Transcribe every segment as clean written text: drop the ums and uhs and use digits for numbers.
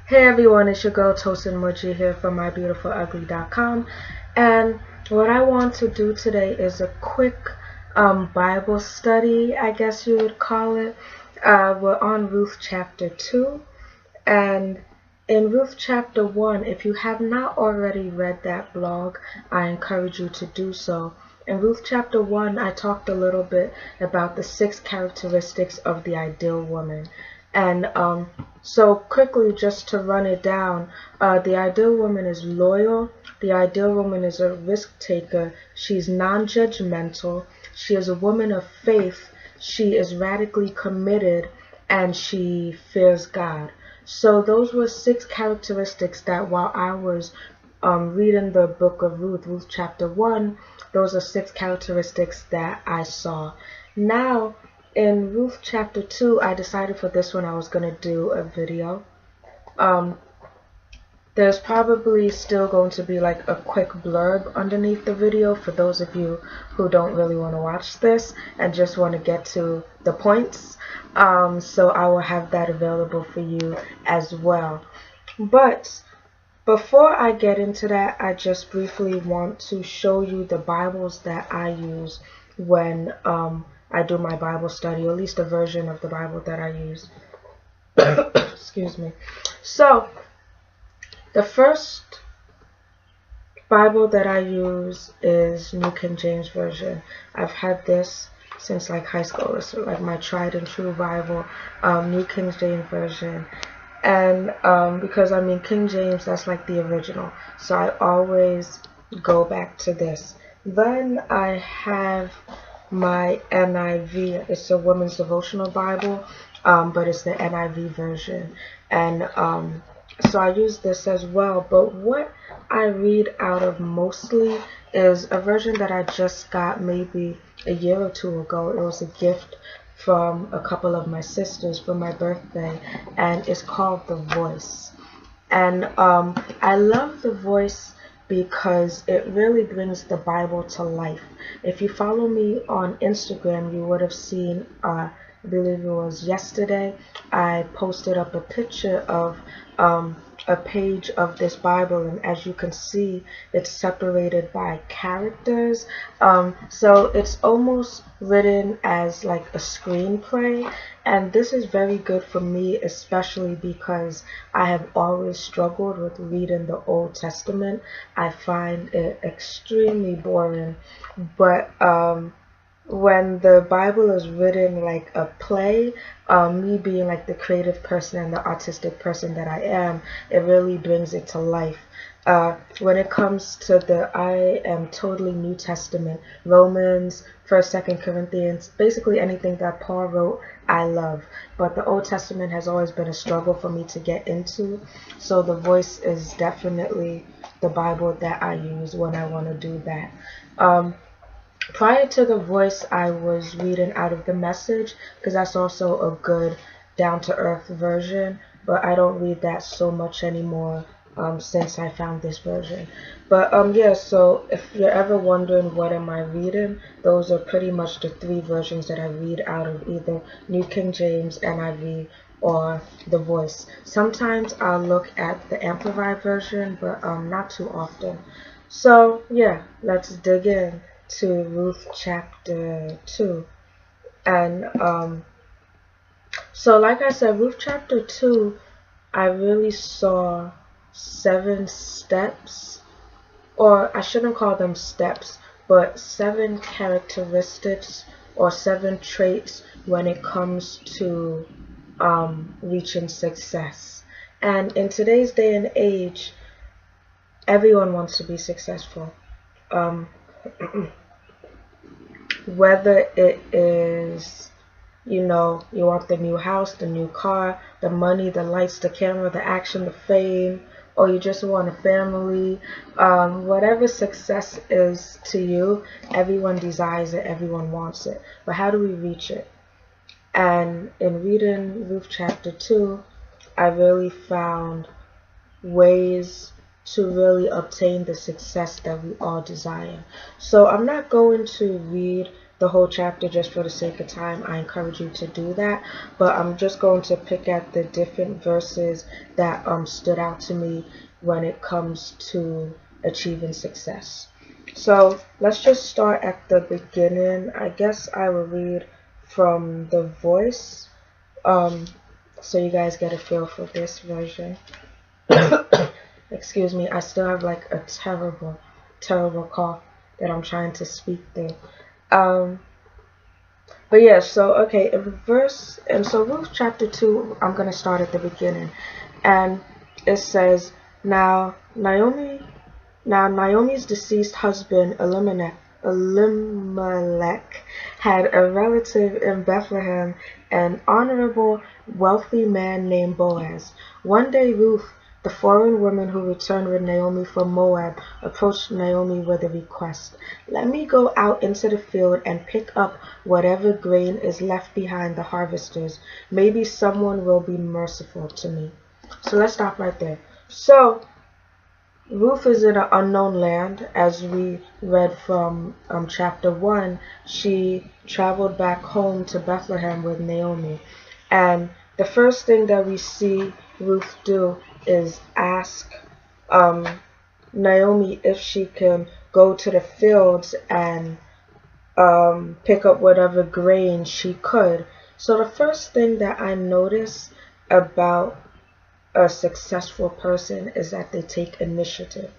Hey everyone, it's your girl Tosin Muji here from mybeautifulugly.com, and what I want to do today is a quick Bible study, I guess you would call it. We're on Ruth Chapter 2, and in Ruth Chapter 1, if you have not already read that blog, I encourage you to do so. In Ruth Chapter 1, I talked a little bit about the 6 characteristics of the ideal woman. And so quickly, just to run it down, the ideal woman is loyal. The ideal woman is a risk taker. She's non-judgmental. She is a woman of faith. She is radically committed, and she fears God. So those were 6 characteristics that while I was reading the book of Ruth chapter 1, those are 6 characteristics that I saw. Now, in Ruth chapter 2, I decided for this one I was going to do a video. There's probably still going to be like a quick blurb underneath the video for those of you who don't really want to watch this and just want to get to the points. So I will have that available for you as well. But before I get into that, I just briefly want to show you the Bibles that I use when I do my Bible study, or at least a version of the Bible that I use. Excuse me. So, the first Bible that I use is New King James Version. I've had this since like high school. It's like my tried and true Bible, New King James Version. And because I mean King James, that's like the original, so I always go back to this. Then I have my NIV. It's a women's devotional Bible, but it's the NIV version, and so I use this as well. But what I read out of mostly is a version that I just got maybe a year or two ago. It was a gift from a couple of my sisters for my birthday, and it's called The Voice. And I love The Voice because it really brings the Bible to life. If you follow me on Instagram, you would have seen, I believe it was yesterday, I posted up a picture of a page of this Bible, and as you can see, it's separated by characters. So it's almost written as like a screenplay, and this is very good for me, especially because I have always struggled with reading the Old Testament. I find it extremely boring, but when the Bible is written like a play, me being like the creative person and the artistic person that I am, it really brings it to life. When it comes to I am totally New Testament, Romans, 1st, 2nd Corinthians, basically anything that Paul wrote, I love. But the Old Testament has always been a struggle for me to get into. So The Voice is definitely the Bible that I use when I want to do that. Prior to The Voice, I was reading out of the Message, because that's also a good down-to-earth version, but I don't read that so much anymore since I found this version. But yeah, so if you're ever wondering what am I reading, those are pretty much the 3 versions that I read out of, either New King James, NIV, or The Voice. Sometimes I'll look at the Amplified version, but not too often. So yeah, let's dig in to Ruth chapter 2. And so like I said, Ruth chapter 2, I really saw 7 steps, or I shouldn't call them steps, but 7 characteristics or 7 traits when it comes to reaching success. And in today's day and age, everyone wants to be successful. Whether it is, you want the new house, the new car, the money, the lights, the camera, the action, the fame, or you just want a family, whatever success is to you, everyone desires it, everyone wants it. But how do we reach it? And in reading Ruth chapter 2, I really found ways to really obtain the success that we all desire. So I'm not going to read the whole chapter just for the sake of time. I encourage you to do that, but I'm just going to pick at the different verses that stood out to me when it comes to achieving success. So let's just start at the beginning. I guess I will read from the Voice, so you guys get a feel for this version. Excuse me, I still have like a terrible cough that I'm trying to speak through. But yeah, so okay, so Ruth chapter 2, I'm gonna start at the beginning, and it says, Naomi's deceased husband Elimelech had a relative in Bethlehem, an honorable, wealthy man named Boaz. One day Ruth, the foreign woman who returned with Naomi from Moab, approached Naomi with a request. Let me go out into the field and pick up whatever grain is left behind the harvesters. Maybe someone will be merciful to me. So let's stop right there. So Ruth is in an unknown land. As we read from chapter 1, she traveled back home to Bethlehem with Naomi. And the first thing that we see Ruth do is ask Naomi if she can go to the fields and pick up whatever grain she could. So the first thing that I notice about a successful person is that they take initiative.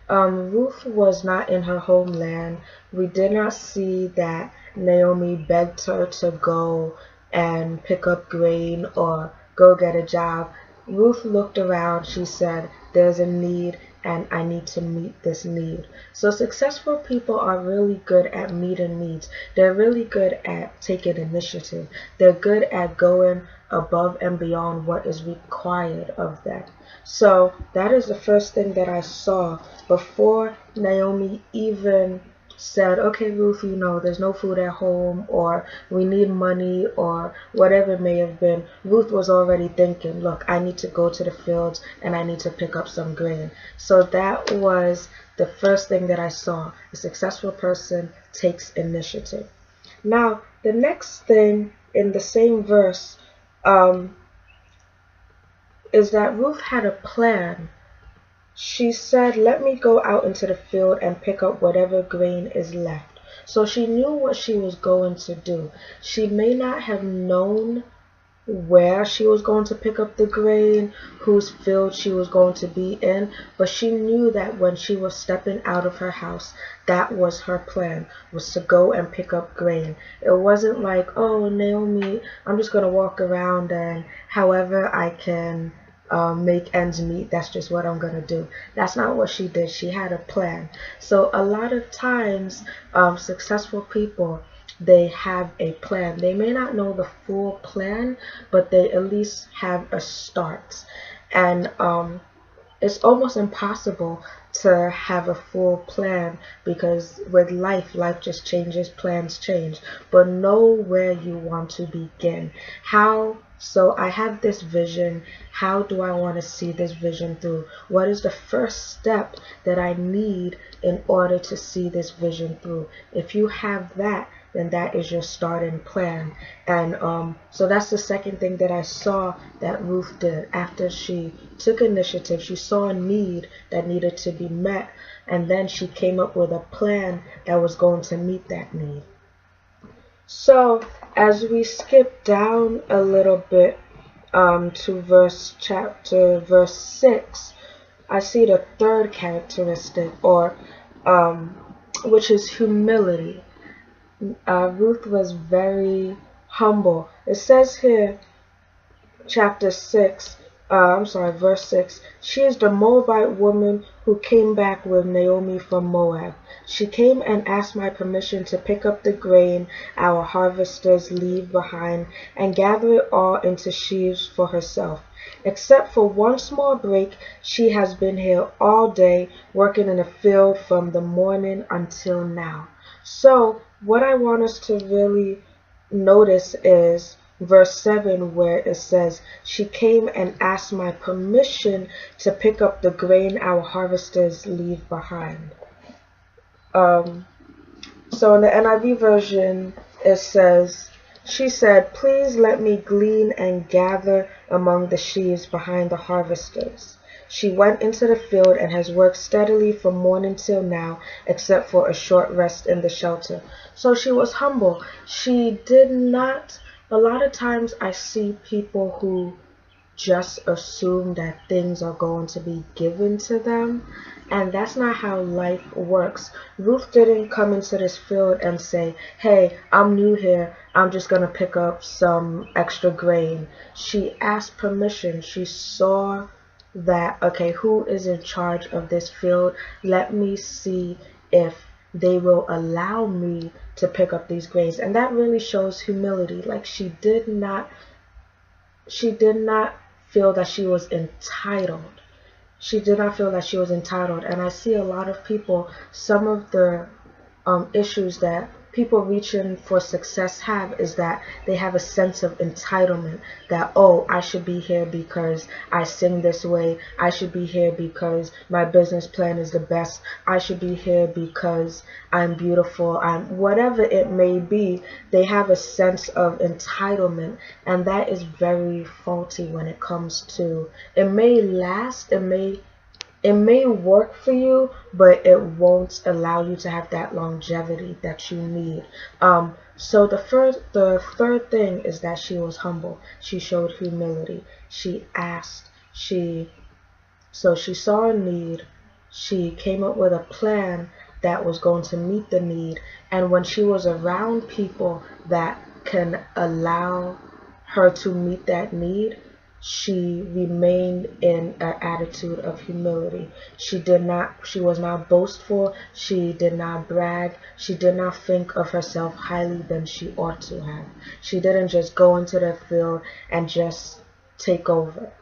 Ruth was not in her homeland. We did not see that Naomi begged her to go and pick up grain or go get a job. Ruth looked around. She said, there's a need and I need to meet this need. So successful people are really good at meeting needs. They're really good at taking initiative. They're good at going above and beyond what is required of them. So that is the first thing that I saw before Naomi even said, okay, Ruth, there's no food at home, or we need money, or whatever it may have been. Ruth was already thinking, look, I need to go to the fields and I need to pick up some grain. So that was the first thing that I saw. A successful person takes initiative. Now, the next thing in the same verse is that Ruth had a plan. She said, let me go out into the field and pick up whatever grain is left. So she knew what she was going to do. She may not have known where she was going to pick up the grain, whose field she was going to be in, but she knew that when she was stepping out of her house, that was her plan, was to go and pick up grain. It wasn't like, oh, Naomi, I'm just going to walk around and however I can make ends meet, that's just what I'm going to do. That's not what she did. She had a plan. So a lot of times, successful people, they have a plan. They may not know the full plan, but they at least have a start. And it's almost impossible to have a full plan, because with life just changes, plans change. But know where you want to begin. So I have this vision. How do I want to see this vision through? What is the first step that I need in order to see this vision through? If you have that, then that is your starting plan. And so that's the second thing that I saw that Ruth did. After she took initiative, she saw a need that needed to be met, and then she came up with a plan that was going to meet that need. So as we skip down a little bit to verse 6, I see the third characteristic, or which is humility. Ruth was very humble. It says here, verse 6, she is the Moabite woman who came back with Naomi from Moab. She came and asked my permission to pick up the grain our harvesters leave behind and gather it all into sheaves for herself. Except for one small break, she has been here all day, working in the field from the morning until now. So what I want us to really notice is verse 7, where it says, she came and asked my permission to pick up the grain our harvesters leave behind. So in the NIV version, it says, she said, please let me glean and gather among the sheaves behind the harvesters. She went into the field and has worked steadily from morning till now, except for a short rest in the shelter. So she was humble. She did not, a lot of times I see people who just assume that things are going to be given to them, and that's not how life works. Ruth didn't come into this field and say, hey, I'm new here, I'm just going to pick up some extra grain. She asked permission. She saw that, okay, who is in charge of this field? Let me see if they will allow me to pick up these grains. And that really shows humility. Like, she did not feel that she was entitled. She did not feel that she was entitled. And I see a lot of people, some of the issues that people reaching for success have is that they have a sense of entitlement, that, oh, I should be here because I sing this way, I should be here because my business plan is the best, I should be here because I'm beautiful, I'm whatever it may be. They have a sense of entitlement, and that is very faulty when it comes to, it may last, it may work for you, but it won't allow you to have that longevity that you need. So the third thing is that she was humble. She showed humility. She asked. So she saw a need. She came up with a plan that was going to meet the need. And when she was around people that can allow her to meet that need, she remained in an attitude of humility. She was not boastful. She did not brag. She did not think of herself highly than she ought to have. She didn't just go into the field and just take over.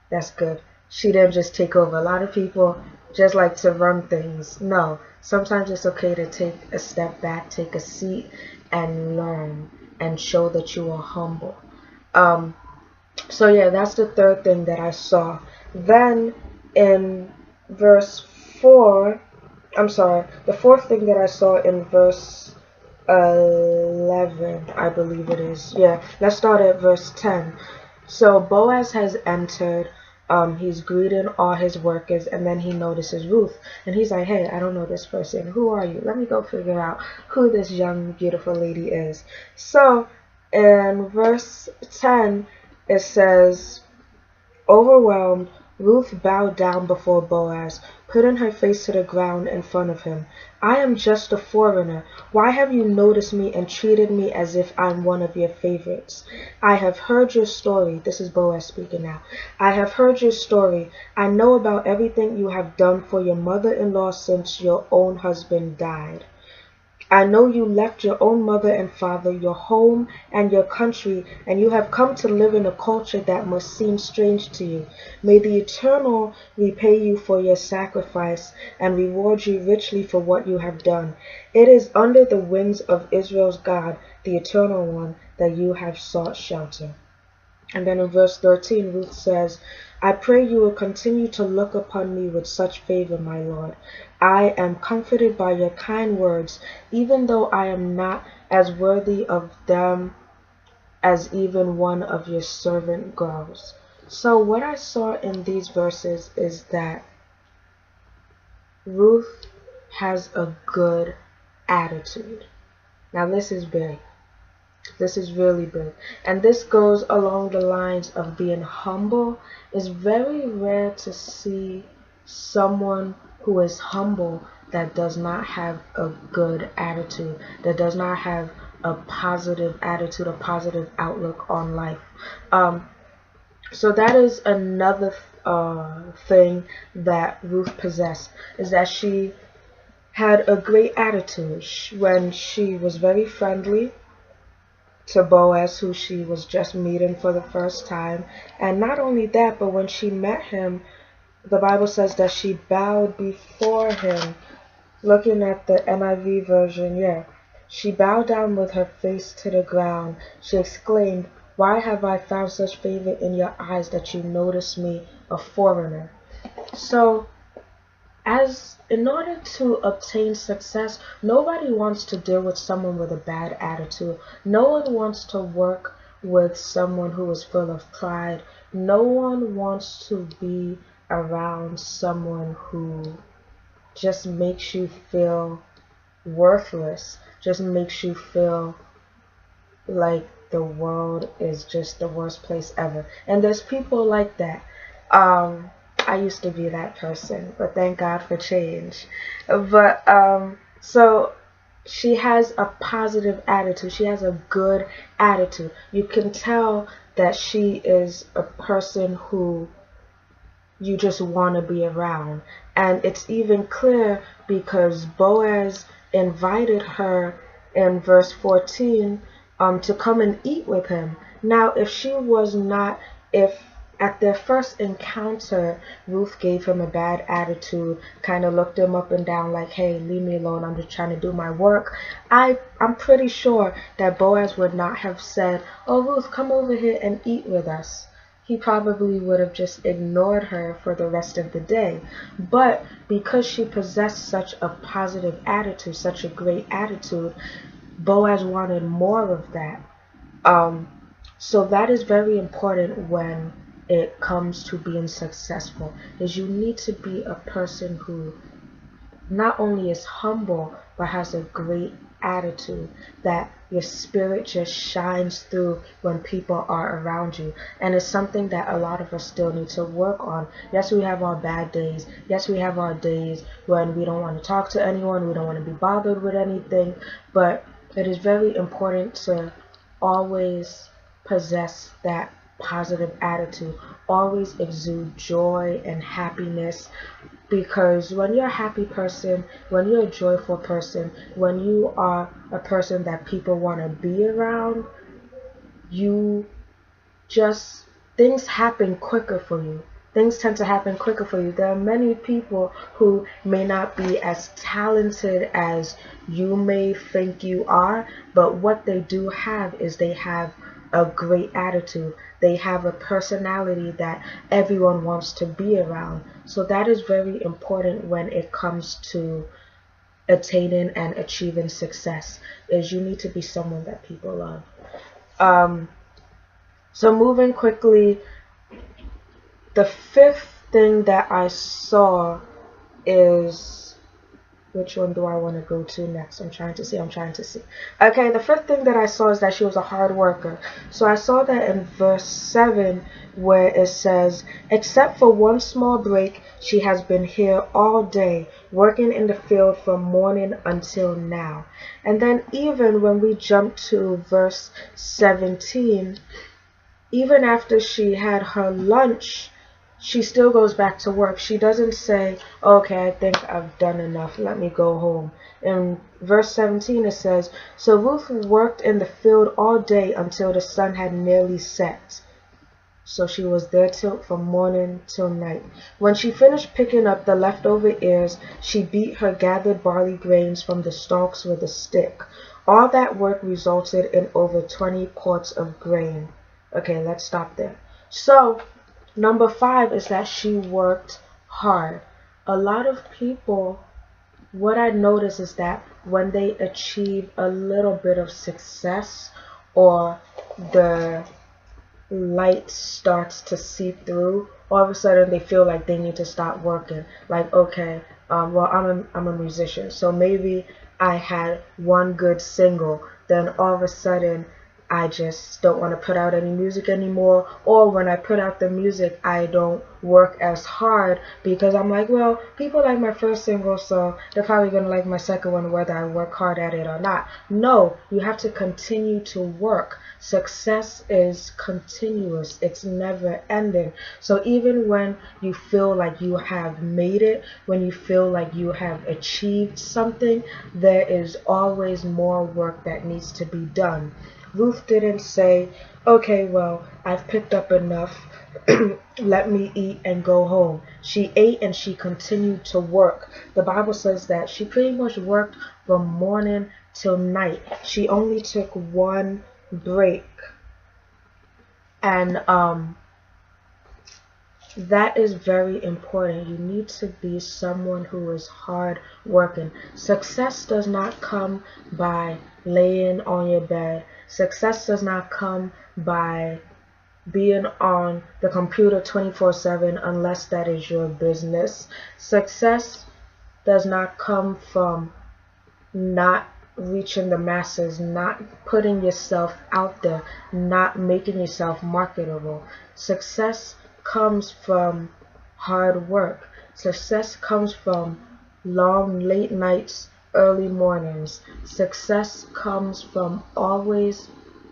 That's good. She didn't just take over. A lot of people just like to run things. No, sometimes it's okay to take a step back, take a seat, and learn and show that you are humble. So yeah, that's the third thing that I saw. Then in verse 4, the fourth thing that I saw in verse 11, I believe it is. Yeah, let's start at verse 10. So Boaz has entered. He's greeting all his workers, and then he notices Ruth, and he's like, hey, I don't know this person. Who are you? Let me go figure out who this young, beautiful lady is. So in verse 10, it says, overwhelmed, Ruth bowed down before Boaz, putting her face to the ground in front of him. I am just a foreigner. Why have you noticed me and treated me as if I'm one of your favorites? I have heard your story. This is Boaz speaking now. I have heard your story. I know about everything you have done for your mother-in-law since your own husband died. I know you left your own mother and father, your home and your country, and you have come to live in a culture that must seem strange to you. May the Eternal repay you for your sacrifice and reward you richly for what you have done. It is under the wings of Israel's God, the Eternal One, that you have sought shelter. And then in verse 13, Ruth says, I pray you will continue to look upon me with such favor, my Lord. I am comforted by your kind words, even though I am not as worthy of them as even one of your servant girls. So what I saw in these verses is that Ruth has a good attitude. Now this is big. This is really big. And this goes along the lines of being humble. It's very rare to see someone who is humble that does not have a good attitude, that does not have a positive attitude, a positive outlook on life. So that is another thing that Ruth possessed, is that she had a great attitude. When she was very friendly to Boaz, who she was just meeting for the first time. And not only that, but when she met him, the Bible says that she bowed before him. Looking at the NIV version, yeah. She bowed down with her face to the ground. She exclaimed, why have I found such favor in your eyes that you notice me, a foreigner? So as in order to obtain success, nobody wants to deal with someone with a bad attitude. No one wants to work with someone who is full of pride. No one wants to be around someone who just makes you feel worthless, just makes you feel like the world is just the worst place ever. And there's people like that. I used to be that person, but thank God for change. But so she has a positive attitude. She has a good attitude. You can tell that she is a person who you just want to be around. And it's even clear because Boaz invited her in verse 14 to come and eat with him. Now, if she was not, if at their first encounter, Ruth gave him a bad attitude, kind of looked him up and down like, hey, leave me alone, I'm just trying to do my work. I'm pretty sure that Boaz would not have said, oh, Ruth, come over here and eat with us. He probably would have just ignored her for the rest of the day. But because she possessed such a positive attitude, such a great attitude, Boaz wanted more of that. So that is very important when it comes to being successful, is you need to be a person who not only is humble but has a great attitude, that your spirit just shines through when people are around you. And it's something that a lot of us still need to work on. Yes, we have our bad days. Yes, we have our days when we don't want to talk to anyone, we don't want to be bothered with anything, but it is very important to always possess that positive attitude, always exude joy and happiness, because when you're a happy person, when you're a joyful person, when you are a person that people want to be around, you just, things happen quicker for you. Things tend to happen quicker for you. There are many people who may not be as talented as you may think you are, but what they do have is they have a great attitude. They have a personality that everyone wants to be around. So that is very important when it comes to attaining and achieving success, is you need to be someone that people love. So moving quickly, the fifth thing that I saw is, which one do I want to go to next? I'm trying to see. Okay, the fifth thing that I saw is that she was a hard worker. So I saw that in verse 7 where it says, except for one small break, she has been here all day, working in the field from morning until now. And then even when we jump to verse 17, even after she had her lunch, she still goes back to work. She doesn't say, okay, I think I've done enough, let me go home. In verse 17 it says, so Ruth worked in the field all day until the sun had nearly set. So she was there from morning till night. When she finished picking up the leftover ears, she beat her gathered barley grains from the stalks with a stick. All that work resulted in over 20 quarts of grain. Okay, let's stop there. So number 5 is that she worked hard. A lot of people, what I notice is that when they achieve a little bit of success, or the light starts to seep through, all of a sudden they feel like they need to stop working. Like, okay, well, I'm a musician, so maybe I had one good single, then all of a sudden I just don't want to put out any music anymore, or when I put out the music, I don't work as hard because I'm like, well, people like my first single, so they're probably going to like my second one whether I work hard at it or not. No, you have to continue to work. Success is continuous. It's never ending. So even when you feel like you have made it, when you feel like you have achieved something, there is always more work that needs to be done. Ruth didn't say, okay, well, I've picked up enough, let me eat and go home. She ate and she continued to work. The Bible says that she pretty much worked from morning till night. She only took one break. And That is very important. You need to be someone who is hard working. Success does not come by laying on your bed. Success does not come by being on the computer 24/7 unless that is your business. Success does not come from not reaching the masses, not putting yourself out there, not making yourself marketable. Success comes from hard work. Success comes from long late nights, early mornings. Success comes from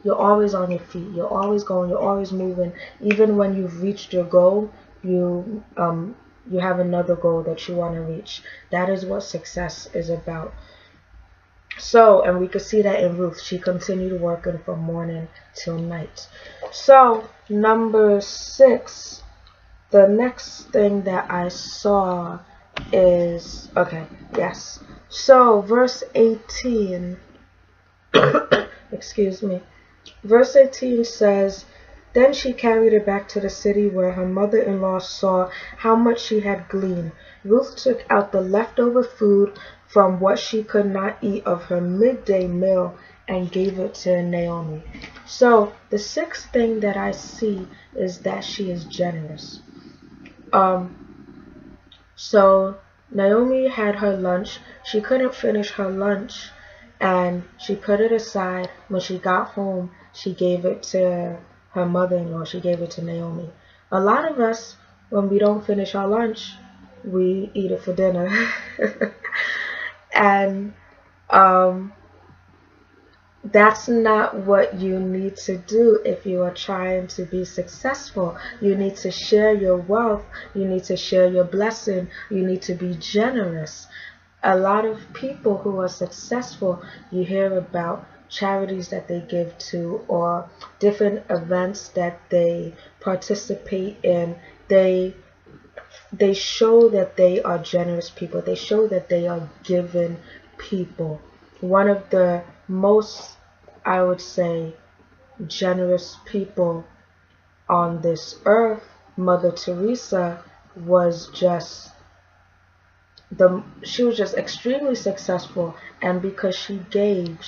you're always on your feet. You're always going, you're always moving. Even when you've reached your goal, you have another goal that you want to reach. That is what success is about. So, and we could see that in Ruth. She continued working from morning till night. So, number 6, the next thing that I saw is, okay, yes. So, verse 18, excuse me. Verse 18 says, then she carried it back to the city where her mother-in-law saw how much she had gleaned. Ruth took out the leftover food from what she could not eat of her midday meal and gave it to Naomi. So the 6th thing that I see is that she is generous. So Naomi had her lunch. She couldn't finish her lunch and she put it aside. When she got home, she gave it to her mother-in-law. She gave it to Naomi. A lot of us, when we don't finish our lunch, we eat it for dinner. And that's not what you need to do if you are trying to be successful. You need to share your wealth. You need to share your blessing. You need to be generous. A lot of people who are successful, you hear about charities that they give to or different events that they participate in. They show that they are generous people. They show that they are giving people. One of the most, I would say, generous people on this earth, Mother Teresa, she was just extremely successful, and because she gave,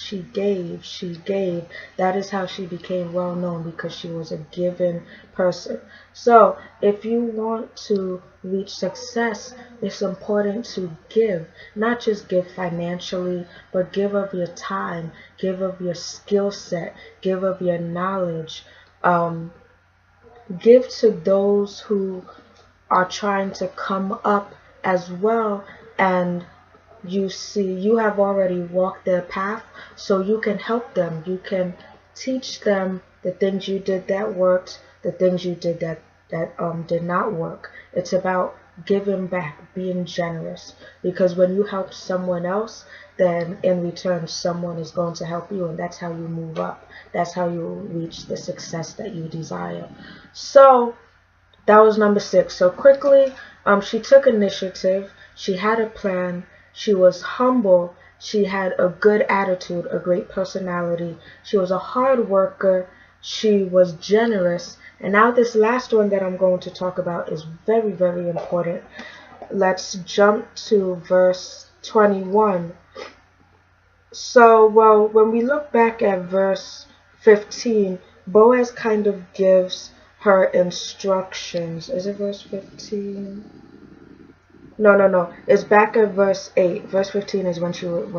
that is how she became well known, because she was a giving person. So if you want to reach success, it's important to give, not just give financially, but give of your time, give of your skill set, give of your knowledge, give to those who are trying to come up as well, and you see you have already walked their path, so you can help them. You can teach them the things you did that worked, the things you did that did not work. It's about giving back, being generous, because when you help someone else, then in return someone is going to help you, and that's how you move up. That's how you reach the success that you desire. So that was number 6. So quickly, she took initiative. She had a plan. She was humble. She had a good attitude, a great personality. She was a hard worker. She was generous. And now this last one that I'm going to talk about is very, very important. Let's jump to verse 21. So, well, when we look back at verse 15, Boaz kind of gives her instructions. Is it verse 15? No. It's back at verse 8. Verse 15 is when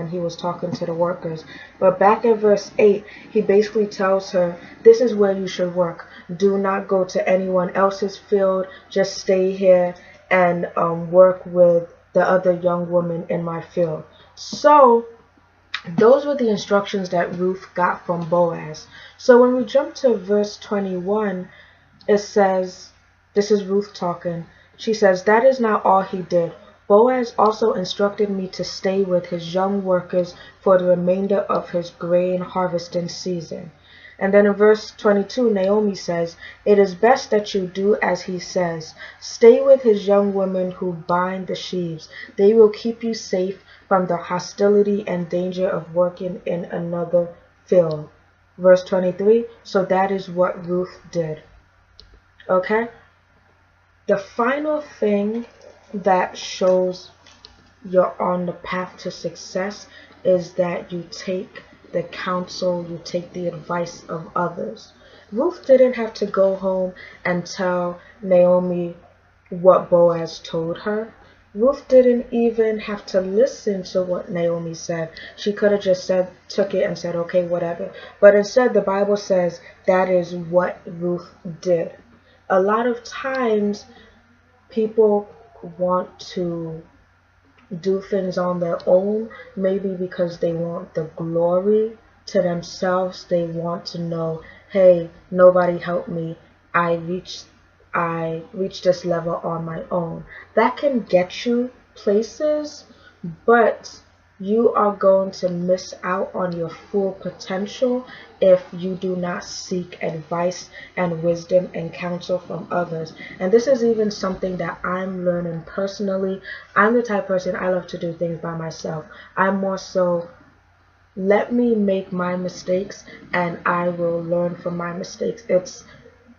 he was talking to the workers. But back at verse 8, he basically tells her, this is where you should work. Do not go to anyone else's field. Just stay here and work with the other young women in my field. So those were the instructions that Ruth got from Boaz. So when we jump to verse 21, it says, this is Ruth talking. She says, that is not all he did. Boaz also instructed me to stay with his young workers for the remainder of his grain harvesting season. And then in verse 22, Naomi says, it is best that you do as he says. Stay with his young women who bind the sheaves. They will keep you safe from the hostility and danger of working in another field. Verse 23, so that is what Ruth did. Okay? The final thing that shows you're on the path to success is that you take the counsel, you take the advice of others. Ruth didn't have to go home and tell Naomi what Boaz told her. Ruth didn't even have to listen to what Naomi said. She could have just took it and said, okay, whatever. But instead, the Bible says that is what Ruth did. A lot of times, people want to do things on their own, maybe because they want the glory to themselves. They want to know, hey, nobody helped me. I reached I reached this level on my own. That can get you places, but you are going to miss out on your full potential if you do not seek advice and wisdom and counsel from others. And this is even something that I'm learning personally. I'm the type of person, I love to do things by myself. I'm more so, let me make my mistakes and I will learn from my mistakes. It's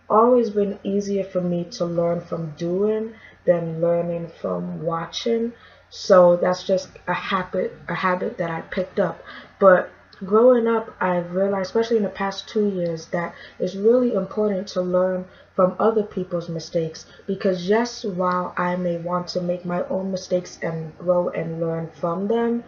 always been easier for me to learn from doing than learning from watching. So that's just a habit that I picked up. But growing up, I've realized, especially in the past 2 years, that it's really important to learn from other people's mistakes, because yes, while I may want to make my own mistakes and grow and learn from them,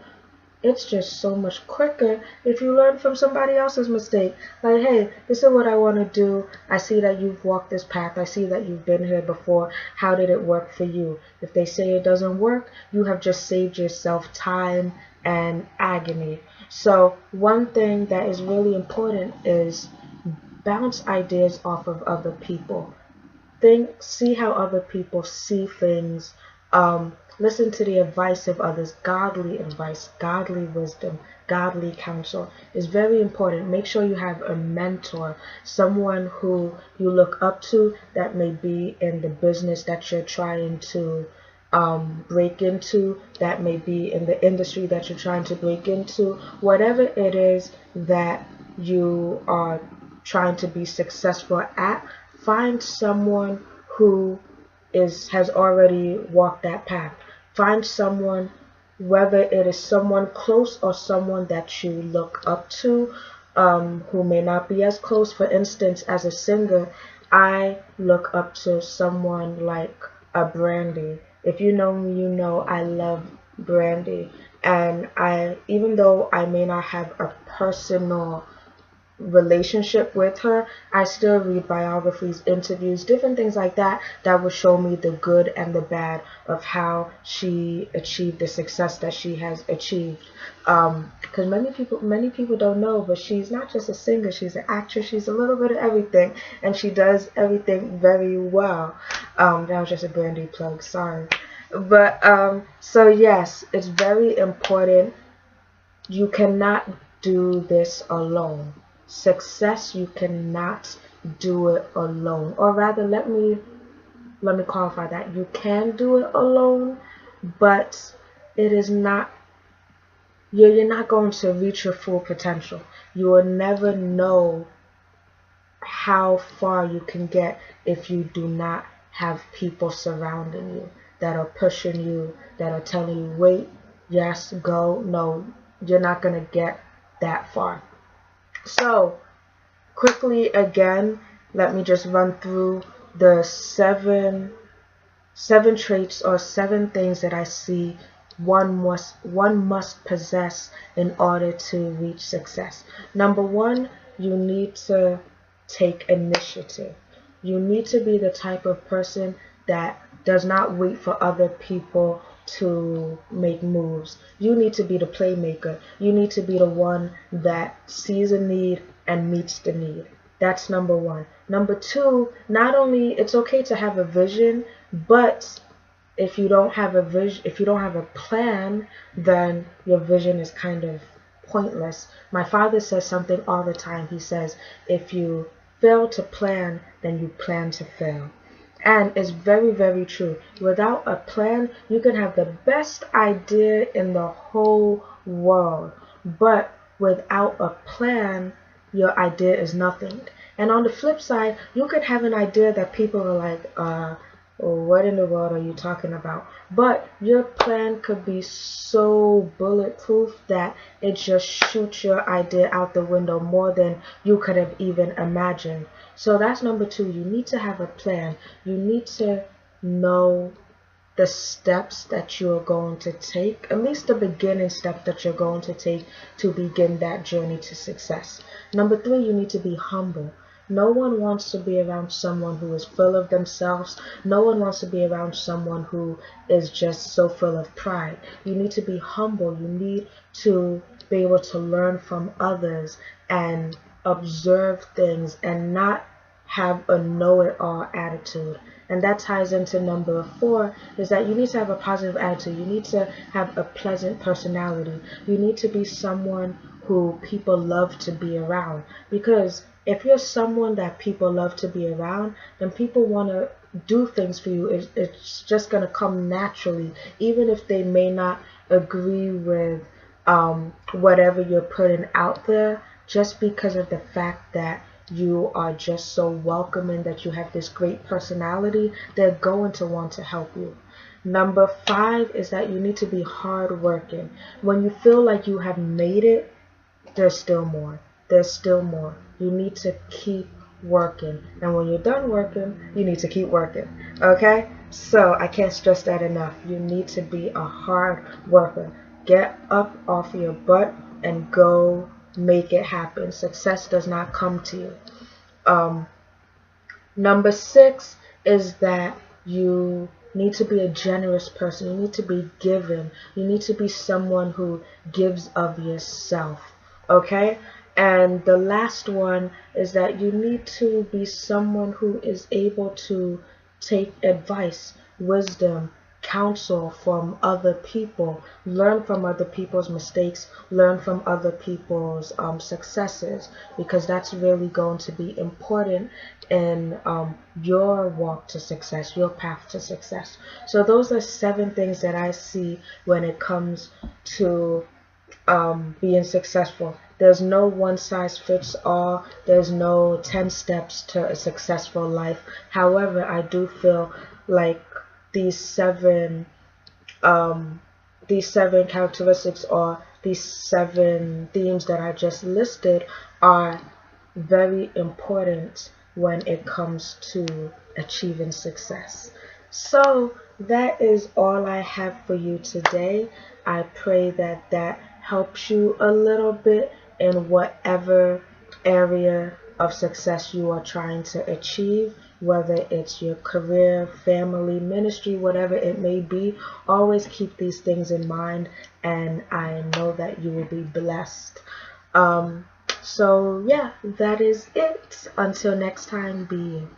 it's just so much quicker if you learn from somebody else's mistake. Like, hey, this is what I want to do. I see that you've walked this path. I see that you've been here before. How did it work for you? If they say it doesn't work, you have just saved yourself time and agony. So one thing that is really important is bounce ideas off of other people. See how other people see things. Listen to the advice of others. Godly advice, godly wisdom, godly counsel is very important. Make sure you have a mentor, someone who you look up to that may be in the business that you're trying to break into, that may be in the industry that you're trying to break into. Whatever it is that you are trying to be successful at, find someone who has already walked that path. Find someone, whether it is someone close or someone that you look up to, who may not be as close. For instance, as a singer, I look up to someone like a Brandy. If you know me, you know I love Brandy. And even though I may not have a personal relationship with her, I still read biographies, interviews, different things like that that will show me the good and the bad of how she achieved the success that she has achieved. Because many people don't know, but she's not just a singer, she's an actress, she's a little bit of everything, and she does everything very well. That was just a Brandy plug, sorry. But so yes, it's very important. You cannot do this alone. Success, you cannot do it alone. Or rather, let me qualify that. You can do it alone, but it is not, you're not going to reach your full potential. You will never know how far you can get if you do not have people surrounding you that are pushing you, that are telling you, wait, yes, go, no, you're not going to get that far. So, quickly again, let me just run through the seven traits or 7 things that I see one must possess in order to reach success. Number 1, you need to take initiative. You need to be the type of person that does not wait for other people to make moves. You need to be the playmaker. You need to be the one that sees a need and meets the need. That's number 1. Number 2, not only it's okay to have a vision, but if you don't have a vision, if you don't have a plan, then your vision is kind of pointless. My father says something all the time. He says, if you fail to plan, then you plan to fail. And it's very, very true. Without a plan, you can have the best idea in the whole world, but without a plan, your idea is nothing. And on the flip side, you could have an idea that people are like, what in the world are you talking about? But your plan could be so bulletproof that it just shoots your idea out the window more than you could have even imagined. So that's number two. You need to have a plan. You need to know the steps that you're going to take, at least the beginning step that you're going to take to begin that journey to success. Number three, you need to be humble. No one wants to be around someone who is full of themselves. No one wants to be around someone who is just so full of pride. You need to be humble. You need to be able to learn from others and observe things and not have a know-it-all attitude. And that ties into number four, is that you need to have a positive attitude. You need to have a pleasant personality. You need to be someone who people love to be around. Because if you're someone that people love to be around, then people want to do things for you. It's just going to come naturally, even if they may not agree with whatever you're putting out there, just because of the fact that you are just so welcoming, that you have this great personality, they're going to want to help you. Number five is that you need to be hardworking. When you feel like you have made it, there's still more. There's still more. You need to keep working. And when you're done working, you need to keep working. Okay? So I can't stress that enough. You need to be a hard worker. Get up off your butt and go make it happen. Success does not come to you. Number six is that you need to be a generous person. You need to be giving. You need to be someone who gives of yourself. Okay? And the last one is that you need to be someone who is able to take advice, wisdom, counsel from other people, learn from other people's mistakes, learn from other people's successes, because that's really going to be important in your walk to success, your path to success. So those are 7 things that I see when it comes to being successful. There's no one size fits all. There's no 10 steps to a successful life. However, I do feel like these seven characteristics, or these 7 themes that I just listed, are very important when it comes to achieving success. So that is all I have for you today. I pray that that helps you a little bit in whatever area of success you are trying to achieve, whether it's your career, family, ministry, whatever it may be. Always keep these things in mind, and I know that you will be blessed. So yeah, that is it. Until next time, be you.